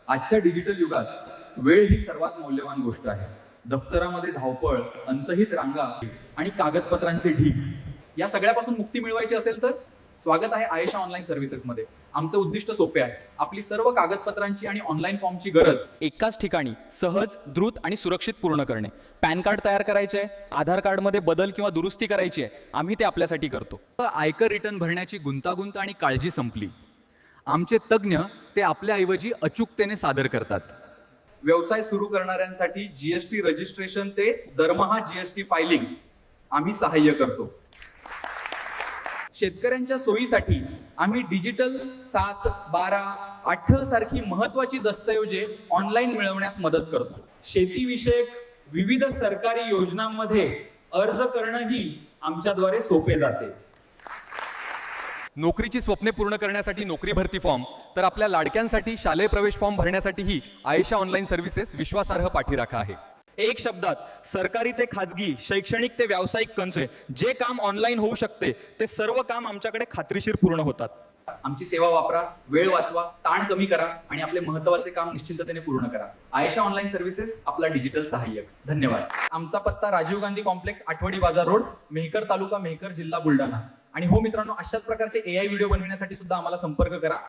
आजच्या डिजिटल युगात वेळ ही सर्वात मौल्यवान गोष्ट आहे. दफ्तरामध्ये धावपळ, अंतहित रांगा आणि कागदपत्रांचे ढीग या सगळ्यापासून मुक्ती मिळवायची असेल तर स्वागत आहे आयेशा ऑनलाईन सर्व्हिसेसमध्ये. आमचं उद्दिष्ट सोपे आहे. आपली सर्व कागदपत्रांची आणि ऑनलाईन फॉर्मची गरज एकाच ठिकाणी सहज, द्रुत आणि सुरक्षित पूर्ण करणे. पॅन कार्ड तयार करायचे आहे, आधार कार्डमध्ये बदल किंवा दुरुस्ती करायची आहे, आम्ही ते आपल्यासाठी करतो. आयकर रिटर्न भरण्याची गुंतागुंत आणि काळजी संपली. आमचे तज्ज्ञ ते आपल्याऐवजी अचूकतेने सादर करतात. व्यवसाय सुरू करणाऱ्यांसाठी जीएसटी रजिस्ट्रेशन ते दरमहा जीएसटी फायलिंग आम्ही सहाय्य करतो. शेतकऱ्यांच्या सोयीसाठी आम्ही डिजिटल 7, 12, 18 सारखी महत्वाची दस्तऐवजे ऑनलाईन मिळवण्यास मदत करतो. शेतीविषयक विविध सरकारी योजनांमध्ये अर्ज करणंही आमच्याद्वारे सोपे जाते. नोकरीची स्वप्ने पूर्ण करण्यासाठी नोकरी भरती फॉर्म, तर आपल्या लाडक्यांसाठी शालेय प्रवेश फॉर्म भरण्यासाठीही आयेशा ऑनलाईन सर्व्हिसेस विश्वासार्ह पाठीराखा आहे. एक शब्दात, सरकारी ते खाजगी, शैक्षणिक ते व्यावसायिक कंसे, जे काम ऑनलाईन होऊ शकते ते सर्व काम आमच्याकडे खात्रीशीर पूर्ण होतात. आमची सेवा वापरा, वेळ वाचवा, ताण कमी करा आणि आपले महत्त्वाचे काम निश्चिंततेने पूर्ण करा. आयेशा ऑनलाईन सर्व्हिसेस, आपला डिजिटल सहाय्यक. धन्यवाद. आमचा पत्ता राजीव गांधी कॉम्प्लेक्स, आठवडी बाजार रोड, मेहकर तालुका, मेहकर जिल्हा बुलढाणा. आणि हो मित्रांनो, अशाच प्रकारचे AI व्हिडिओ बनविण्यासाठी सुद्धा आम्हाला संपर्क करा.